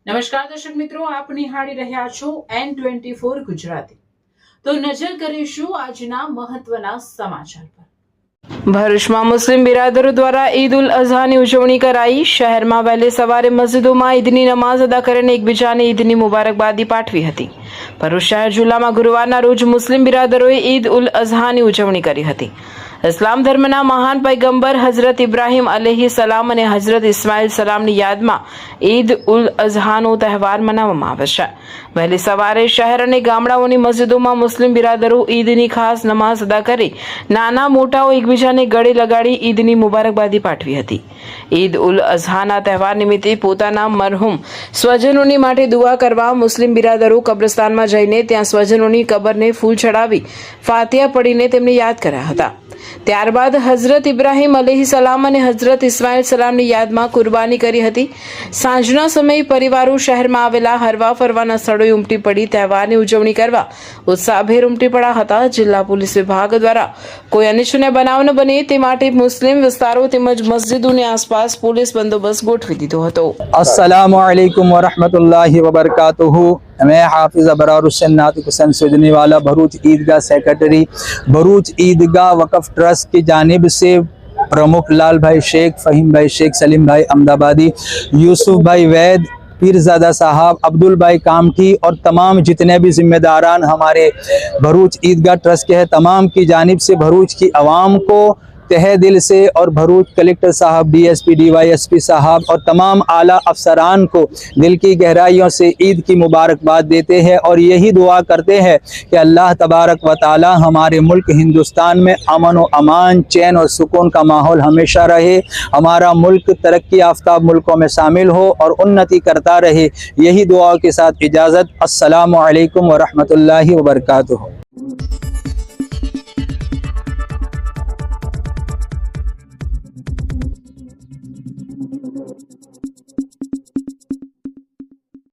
નમસ્કાર દર્શક મિત્રો, આપ નિહાળી રહ્યા છો N24 ગુજરાતી। તો નજર કરીશું આજના મહત્વના સમાચાર પર। ભરૂચમાં મુસ્લિમ બિરાદરો દ્વારા ઈદ ઉલ અઝહાની ઉજવણી કરાઈ। શહેરમાં વહેલી સવારે મસ્જિદોમાં ઈદની નમાઝ અદા કરીને એકબીજાને ઈદની મુબારકબાદી પાઠવી હતી। ભરૂચ શહેર જુલામાં ગુરુવારના રોજ મુસ્લિમ બિરાદરોએ ઈદ ઉલ અઝહાની ઉજવણી કરી હતી। ઇસ્લામ ધર્મના મહાન પૈગંબર હઝરત ઇબ્રાહીમ અલૈહિ સલામ અને હઝરત ઇસ્માઇલ સલામની યાદમાં ઈદ ઉલ અઝહાનો તહેવાર મનાવવામાં આવે છે। વહેલી સવારે શહેર અને ગામડાઓની મસ્જિદોમાં મુસ્લિમ બિરાદરો ઈદની ખાસ નમાઝ અદા કરી નાના મોટાઓ એકબીજાને ગળે લગાડી ઈદની મુબારકબાદી પાઠવી હતી। ઈદ ઉલ અઝહાના તહેવાર નિમિત્તે પોતાના મરહુમ સ્વજનોની માટે દુઆ કરવા મુસ્લિમ બિરાદરો કબ્રસ્તાનમાં જઈને ત્યાં સ્વજનોની કબરને ફૂલ ચડાવી ફાતિહા પઢીને તેમને યાદ કર્યા હતા। ત્યારબાદ હઝરત ઇબ્રાહીમ અલૈહિ સલામ અને હઝરત ઇસ્માઇલ સલામની યાદમાં કુરબાની કરી હતી। સાંજના સમયે પરિવારો શહેરમાં આવેલા હરવા ફરવાના સ્થળોએ ઉમટી પડી તહેવારની ઉજવણી કરવા ઉત્સાહભેર ઉમટી પડ્યા હતા। જિલ્લા પોલીસ વિભાગ દ્વારા કોઈ અનિચ્છનીય બનાવ ન બને તે માટે મુસ્લિમ વિસ્તારો તેમજ મસ્જિદોની આસપાસ પોલીસ બંદોબસ્ત ગોઠવી દીધો હતો। अस्सलामु अलैकुम वरहमतुल्लाहि वबरकातुहू। मैं हाफिज अबरार हुसैन नातिक हुसैन सिदनी वाला भरूच ईदगाह सेक्रेटरी भरूच ईदगाह वक़फ़ ट्रस्ट की जानिब से प्रमुख लाल भाई शेख, फ़हीम भाई शेख, सलीम भाई अहमदाबादी, यूसुफ भाई वैद, पीरज़ादा साहब, अब्दुल भाई कामठी और तमाम जितने भी जिम्मेदारान हमारे भरूच ईदगाह ट्रस्ट के हैं, तमाम की जानिब से भरूच की आवाम को तहे दिल से और भरूच कलेक्टर साहब, DSP, DYSP साहब और तमाम आला अफसरान को दिल की गहराइयों से ईद की मुबारकबाद देते हैं और यही दुआ करते हैं कि अल्लाह तबारक व ताला हमारे मुल्क हिंदुस्तान में अमन व अमान, चैन और सुकून का माहौल हमेशा रहे, हमारा मुल्क तरक्की याफ्ता मुल्कों में शामिल हो और उन्नति करता रहे। यही दुआओं के साथ इजाज़त। अस्सलामु अलैकुम वरहमतुल्लाहि वबरकातुहू।